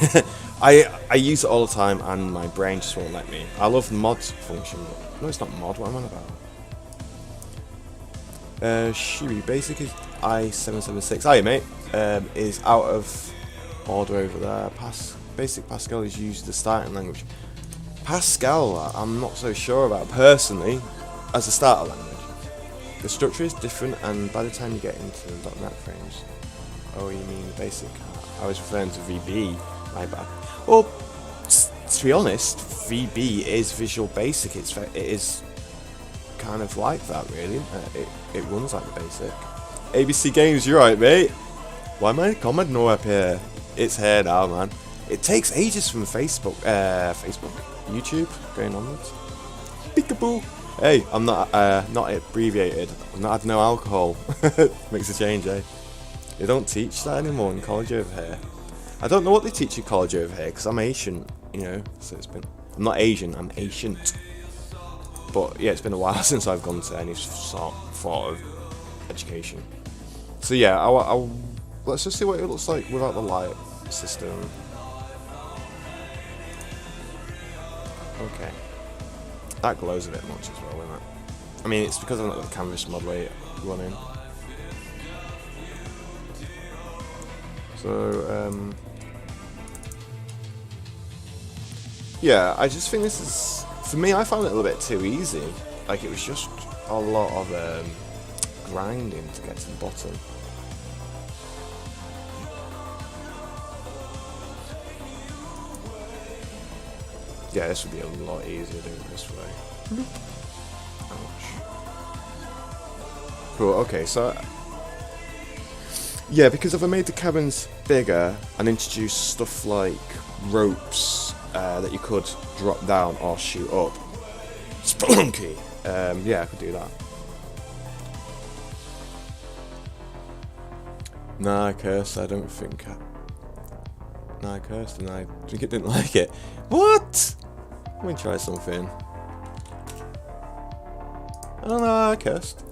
I use it all the time and my brain just won't let me. I love the mod function, but no, it's not mod. What am I on about? Shiri basic is I776. Hiya, mate. Is out of order over there. Basic Pascal is used the starting language. Pascal, I'm not so sure about personally as a starter language. The structure is different, and by the time you get into .NET frames, oh, you mean basic? I was referring to VB. My bad. Well, to be honest, VB is Visual Basic. It is kind of like that, really. It runs like the basic. ABC Games, you're right, mate. Why am I comment no up here? It's here now, man. It takes ages from Facebook, YouTube, going onwards. Peekaboo. Hey, I'm not abbreviated. I've not had no alcohol. Makes a change, eh? They don't teach that anymore in college over here. I don't know what they teach in college over here because I'm Asian, you know. So it's been. I'm not Asian. I'm ancient. But yeah, it's been a while since I've gone to any sort of education. So yeah, let's just see what it looks like without the light system. Okay. That glows a bit much as well, isn't it? I mean, it's because I've not got the canvas model running. So, yeah, I just think this is, for me, I found it a little bit too easy. Like, it was just a lot of grinding to get to the bottom. Yeah, this would be a lot easier doing it this way. Ouch. Cool, okay, so... Yeah, because if I made the cabins bigger and introduced stuff like ropes that you could drop down or shoot up. Spelunky! Yeah, I could do that. Nah, I cursed, I don't think... Nah, I cursed and I think it didn't like it. What? Let me try something. I don't know, I cursed.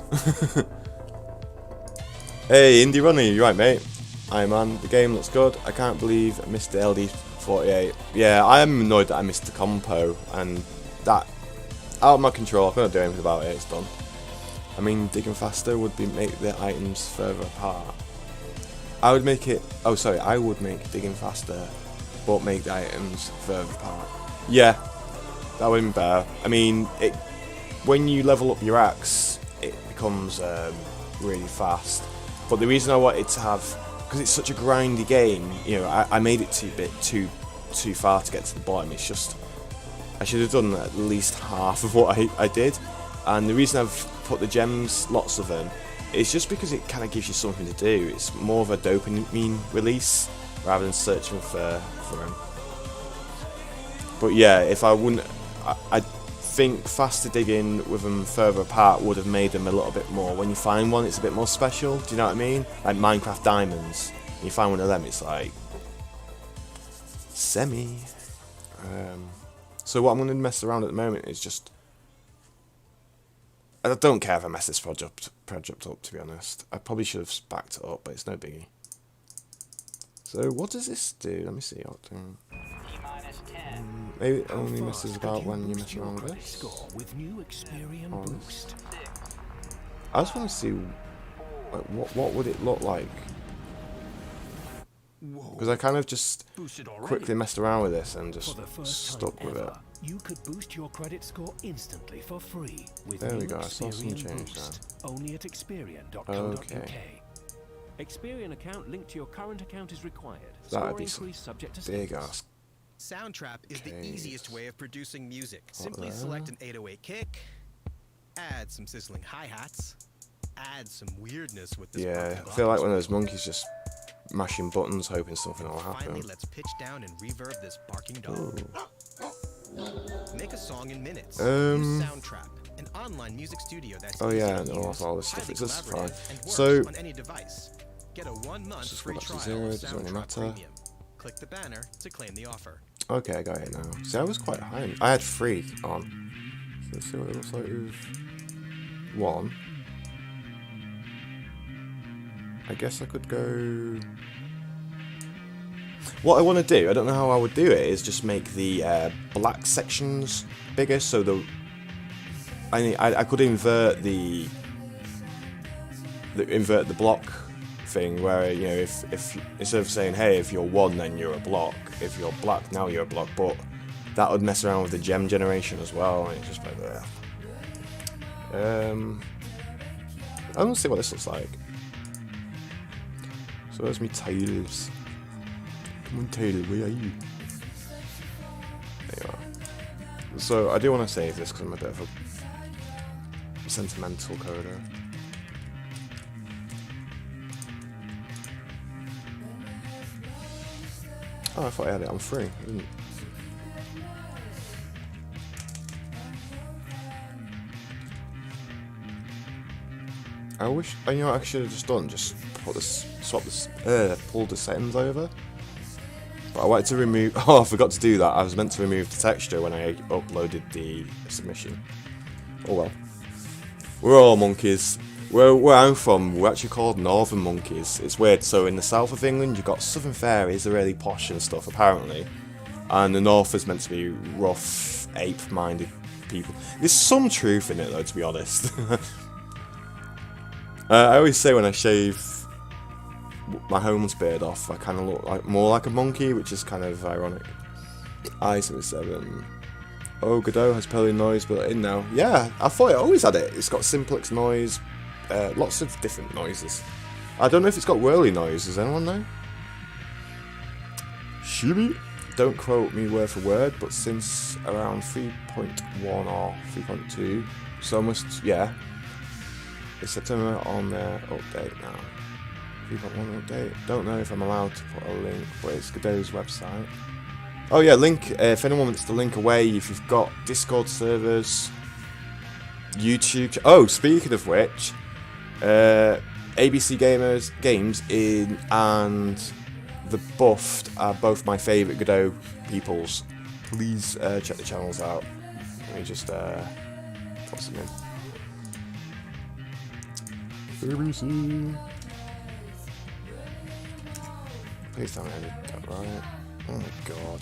Hey, Indie Ronnie, you right, mate? Hi, man. The game looks good. I can't believe I missed the LD48. Yeah, I am annoyed that I missed the compo, and that out of my control. I couldn't do anything about it. It's done. I mean, digging faster would be make the items further apart. I would make it. Oh, sorry. I would make digging faster, but make the items further apart. Yeah, that would be better. I mean, when you level up your axe, it becomes really fast. But the reason I wanted to have, because it's such a grindy game, you know, I made it too far to get to the bottom. It's just, I should have done at least half of what I did. And the reason I've put the gems, lots of them, is just because it kind of gives you something to do. It's more of a dopamine release rather than searching for them. But yeah, if I wouldn't, I think faster digging with them further apart would have made them a little bit more. When you find one, it's a bit more special. Do you know what I mean? Like Minecraft diamonds. When you find one of them, it's like semi. So what I'm going to mess around at the moment is just. I don't care if I mess this project up. To be honest, I probably should have backed it up, but it's no biggie. So what does this do? Let me see. Maybe it only messes about when you mess around with this. Or this. I just want to see what would it look like. Because I kind of just quickly messed around with this and just stuck with it. You could boost your credit score instantly for free with there we go, I saw some change there. Only at Experian.co.uk. Okay. Experian account linked to your current account is required. That'd be some big ass. Soundtrap is the easiest way of producing music. Simply select an 808 kick, add some sizzling hi-hats, add some weirdness with this. Yeah, I feel like one of those monkeys just mashing buttons hoping something will happen. Finally, let's pitch down and reverb this barking dog. Make a song in minutes. Use Soundtrap, an online music studio that's yeah, and all this stuff. It's just fine. So on any device. Get a 1 month just free go back to trial zero, of doesn't really Soundtrap matter. Premium. Click the banner to claim the offer. Okay, I got it now. See, I was quite high. I had 3 on. So let's see what it looks like with 1. I guess I could go. What I want to do, I don't know how I would do it, is just make the black sections bigger. So I could invert the block thing where, you know, if instead of saying, hey, if you're 1 then you're a block, if you're black now you're a block, but that would mess around with the gem generation as well, and it's just like that. I want to see what this looks like. So there's me tiles. Come on, Taylor, where are you? There you are. So I do want to save this because I'm a bit of a sentimental coder. Oh, I thought I had it on free. I didn't. I wish, you know what I should have just done? Just put this, pull the settings over. But I wanted to remove, oh, I forgot to do that. I was meant to remove the texture when I uploaded the submission. Oh well. We're all monkeys. Where I'm from, we're actually called Northern Monkeys. It's weird, so in the south of England, you've got Southern Fairies, they're really posh and stuff, apparently. And the north is meant to be rough, ape-minded people. There's some truth in it, though, to be honest. I always say when I shave my homeless beard off, I kind of look like more like a monkey, which is kind of ironic. I77. Oh, Godot has Pelly noise built in now. Yeah, I thought it always had it. It's got simplex noise, lots of different noises. I don't know if it's got whirly noise. Does anyone know? Shibi? Don't quote me word for word, but since around 3.1 or 3.2, so almost, yeah. It's September on their update now. 3.1 update. Don't know if I'm allowed to put a link, but it's Godot's website. Oh yeah, link, if anyone wants to link away, if you've got Discord servers, YouTube... Oh, speaking of which, ABC Games and The Buffed are both my favourite Godot peoples. Please check the channels out. Let me just put some in. ABC. Please tell me I did that right. Oh my god.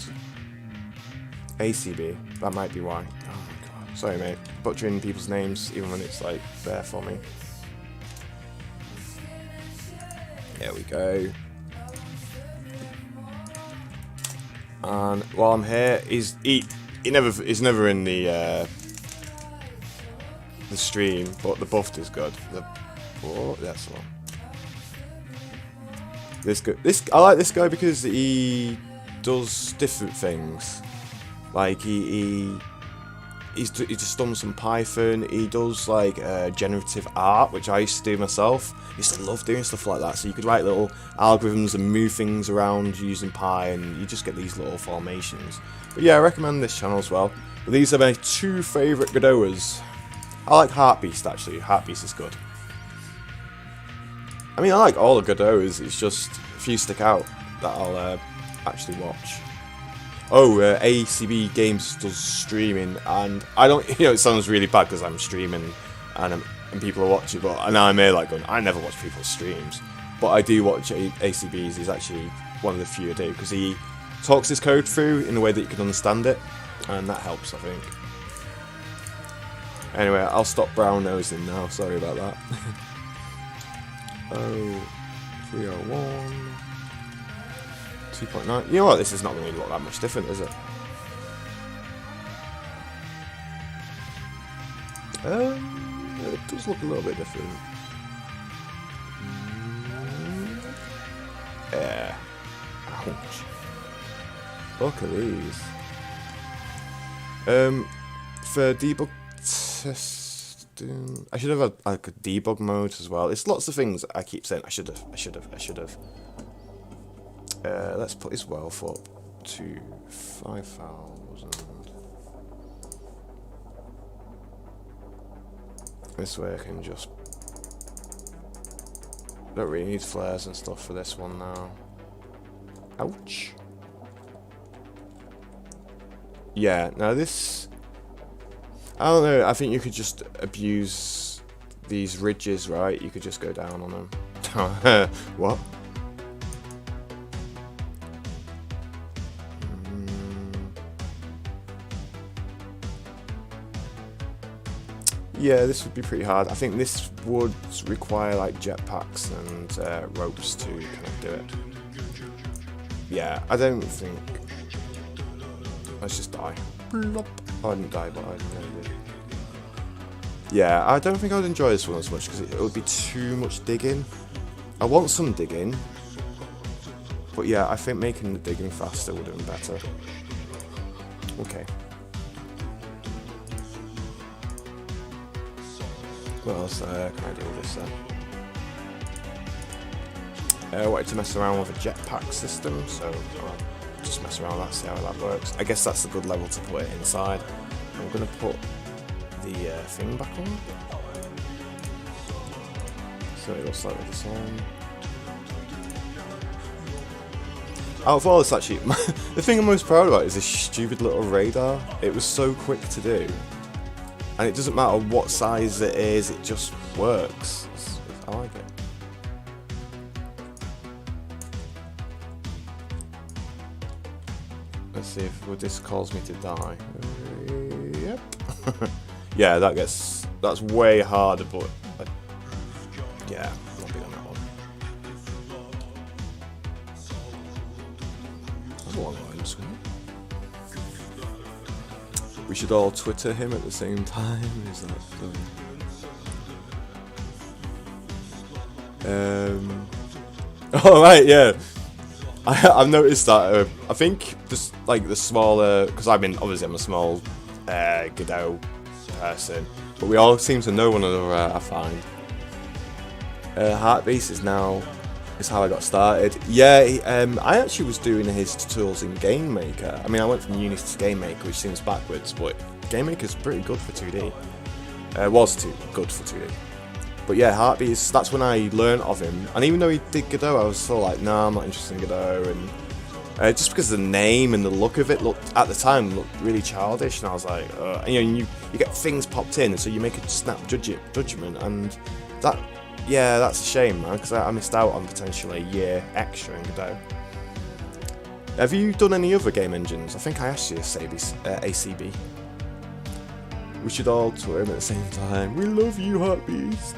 ACB. That might be why. Oh my god. Sorry, mate. Butchering people's names, even when it's like there for me. There we go. And while I'm here, he's never in the stream, but the buffed is good. Oh, that's the one. I like this guy because he does different things. Like he's just done some Python. He does like generative art, which I used to do myself. I used to love doing stuff like that. So you could write little algorithms and move things around using Py, and you just get these little formations. But yeah, I recommend this channel as well. But these are my two favourite Godotas. I like Heartbeast actually. Heartbeast is good. I mean, I like all the Godotas. It's just a few stick out that I'll actually watch. Oh, ACB Games does streaming, and I don't, it sounds really bad because I'm streaming and people are watching, but now I'm here like going, I never watch people's streams, but I do watch ACB's. He's actually one of the few I do, because he talks his code through in a way that you can understand it, and that helps, I think. Anyway, I'll stop brown nosing now, sorry about that. Oh, 301. 2.9. You know what? This is not going to look that much different, is it? It does look a little bit different. Yeah. Ouch. Look at these. For debug testing, I should have had like a debug mode as well. It's lots of things I keep saying I should have. Let's put his wealth up to 5,000. This way I can just... Don't really need flares and stuff for this one now. Ouch. Yeah, now this... I don't know, I think you could just abuse these ridges, right? You could just go down on them. What? Yeah, this would be pretty hard. I think this would require like jetpacks and ropes to kind of do it. Yeah, I don't think... Let's just die. Oh, I didn't die, but I did. Yeah, I don't think I would enjoy this one as much because it would be too much digging. I want some digging, but yeah, I think making the digging faster would have been better. Okay. What else can I do with this then? I wanted to mess around with a jetpack system, so I'll just just mess around with that, see how that works. I guess that's a good level to put it inside. I'm going to put the thing back on. So it looks like with this on. Out of all this, actually, the thing I'm most proud about is this stupid little radar. It was so quick to do. And it doesn't matter what size it is, it just works. I like it. Let's see if this calls me to die. Yep. Yeah, that's way harder, but yeah, I'll be on that one. That's a long line, isn't it? We should all Twitter him at the same time. Is that oh right, yeah. I've noticed that. I think just like the smaller, because I'm a small Godot person, but we all seem to know one another. I find Heartbeast is how I got started. Yeah, I actually was doing his tutorials in Game Maker. I mean, I went from Unity to Game Maker, which seems backwards, but Game Maker's pretty good for 2D. Was too good for 2D. But yeah, Heartbeast, that's when I learned of him. And even though he did Godot, I was still like, nah, I'm not interested in Godot. And just because the name and the look of it at the time looked really childish, and I was like, you get things popped in, so you make a snap judgment, and that, yeah, that's a shame, man, because I missed out on potentially a year extra in Godot. Have you done any other game engines? I think I asked you ACB. We should all tour him at the same time. We love you, Heartbeast.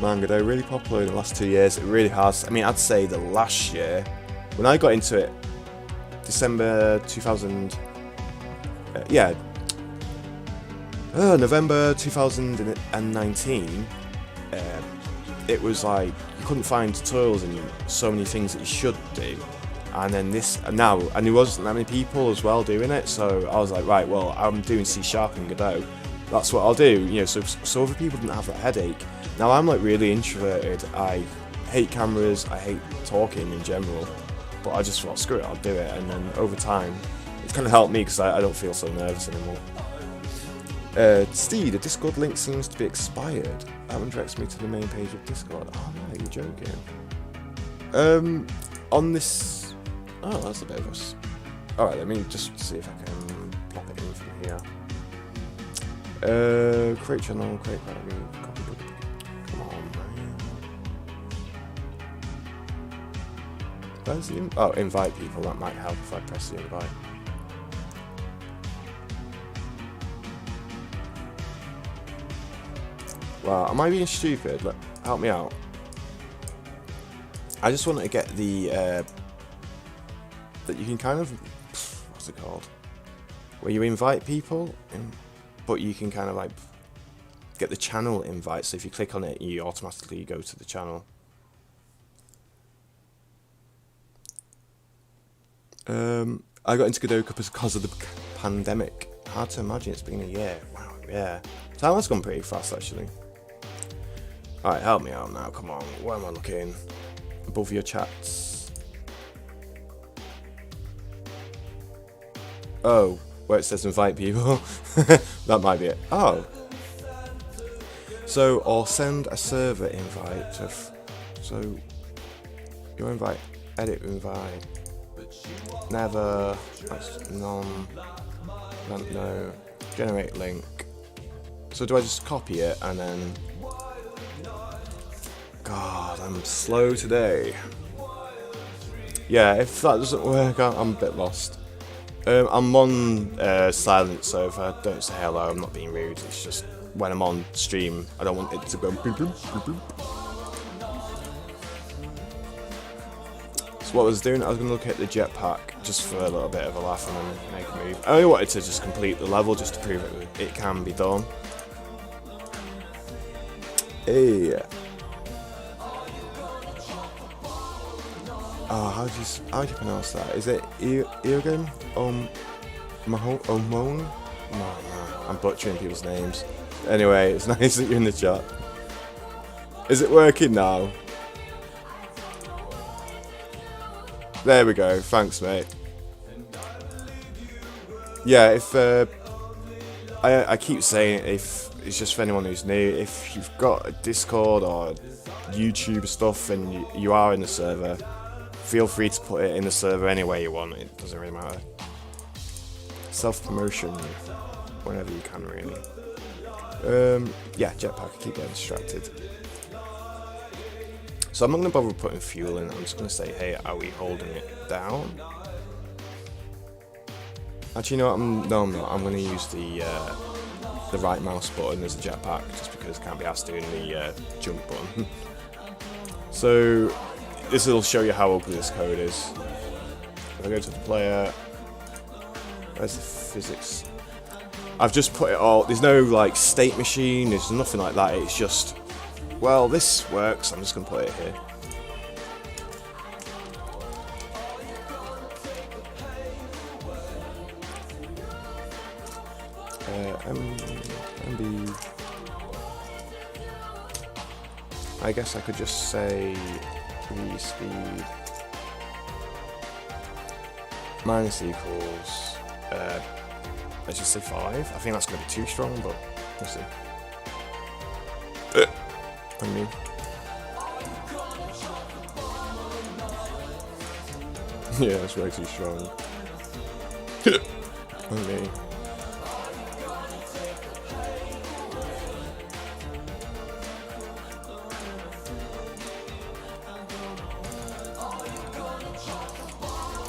Man, Godot really popular in the last 2 years. It really has. I mean, I'd say the last year, when I got into it, December 2000, November 2019, it was like you couldn't find tutorials and so many things that you should do. And then and there wasn't that many people as well doing it, so I was like, right, well, I'm doing C# and Godot. That's what I'll do, so other people didn't have that headache. Now I'm like really introverted. I hate cameras, I hate talking in general, but I just thought, screw it, I'll do it. And then over time, it's kind of helped me because I don't feel so nervous anymore. Steve, the Discord link seems to be expired. That one directs me to the main page of Discord. Oh no, you're joking. On this, oh, that's a bit of us. All right, let me just see if I can plop it in from here. Create channel, create battery, copy. Come on, man. Where's the invite people? That might help if I press the invite. Wow, am I being stupid? Help me out. I just wanted to get the that you can kind of, what's it called? Where you invite people, but you can kind of like get the channel invite. So if you click on it, you automatically go to the channel. I got into Godot because of the pandemic. Hard to imagine, it's been a year. Wow, yeah. Time has gone pretty fast actually. Alright, help me out now, come on. Where am I looking? Above your chats. Oh, where it says invite people. That might be it. Oh. So, or send a server invite to... So, your invite, edit invite. Never, that's none, no, generate link. So do I just copy it and then... God, I'm slow today. Yeah, if that doesn't work, I'm a bit lost. I'm on silent, so if I don't say hello, I'm not being rude. It's just when I'm on stream, I don't want it to go boop, boop, boop, boop. So what I was doing, I was going to look at the jetpack just for a little bit of a laugh and then make a move. I only wanted to just complete the level just to prove it can be done. Hey. Oh, how do you pronounce that? Is it Eogan? Omon? No, I'm butchering people's names. Anyway, it's nice that you're in the chat. Is it working now? There we go. Thanks, mate. yeah, if I keep saying, if it's just for anyone who's new, if you've got a Discord or YouTube stuff and you are in the server, feel free to put it in the server any way you want. It doesn't really matter. Self-promotion whenever you can, really. Yeah, jetpack, I keep getting distracted. So I'm not going to bother putting fuel in, I'm just going to say, hey, are we holding it down? Actually, you know what, no I'm not, I'm going to use the right mouse button as a jetpack, just because I can't be asked doing the jump button. So, this will show you how ugly this code is. If I go to the player, where's the physics? I've just put it all, there's no like state machine, there's nothing like that, it's just, well, this works, I'm just going to put it here. MB. I guess I could just say V speed minus equals, let's just say 5. I think that's going to be too strong, but we'll see. I mean, yeah, that's way too strong. Okay.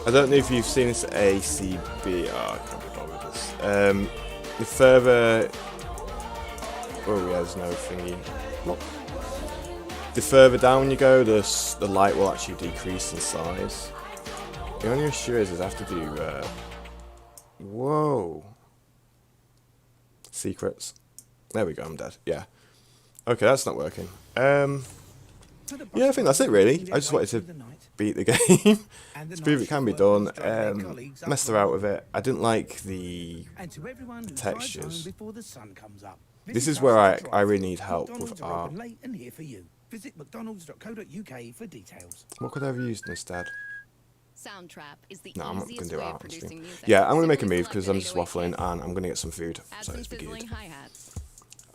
I don't know if you've seen this ACB. Oh, I can't be bothered with this. The further. Oh, yeah, there's no thingy. What? The further down you go, the light will actually decrease in size. The only issue is I have to do. Whoa. Secrets. There we go, I'm dead. Yeah. Okay, that's not working. Yeah, I think that's it really. I just wanted to beat the game. To prove it can be done. Messed around with it. I didn't like the textures. This is where I really need help with art. What could I have used instead? No, I'm not going to do art. Yeah, I'm going to make a move because I'm just waffling and I'm going to get some food. So it's good.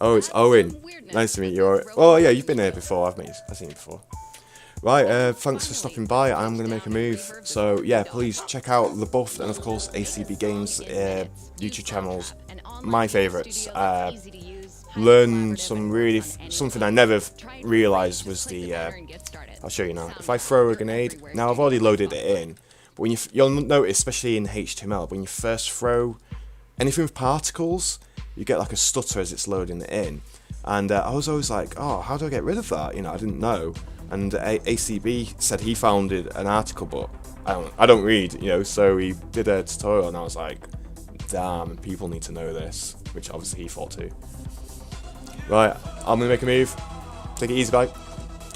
Oh, it's Owen. Nice to meet you. Oh yeah, you've been here before. I've seen you before. Right, thanks for stopping by. I'm going to make a move. So yeah, please check out The Buff and of course ACB Games YouTube channels. My favourites. Learn something I never realised was the. I'll show you now. If I throw a grenade, now I've already loaded it in, but when you'll notice, especially in HTML, when you first throw anything with particles, you get like a stutter as it's loading it in. And I was always like, oh, how do I get rid of that? You know, I didn't know. And ACB said he found an article, but I don't read, you know, so he did a tutorial and I was like, damn, people need to know this, which obviously he thought too. Right, I'm going to make a move. Take it easy, bye.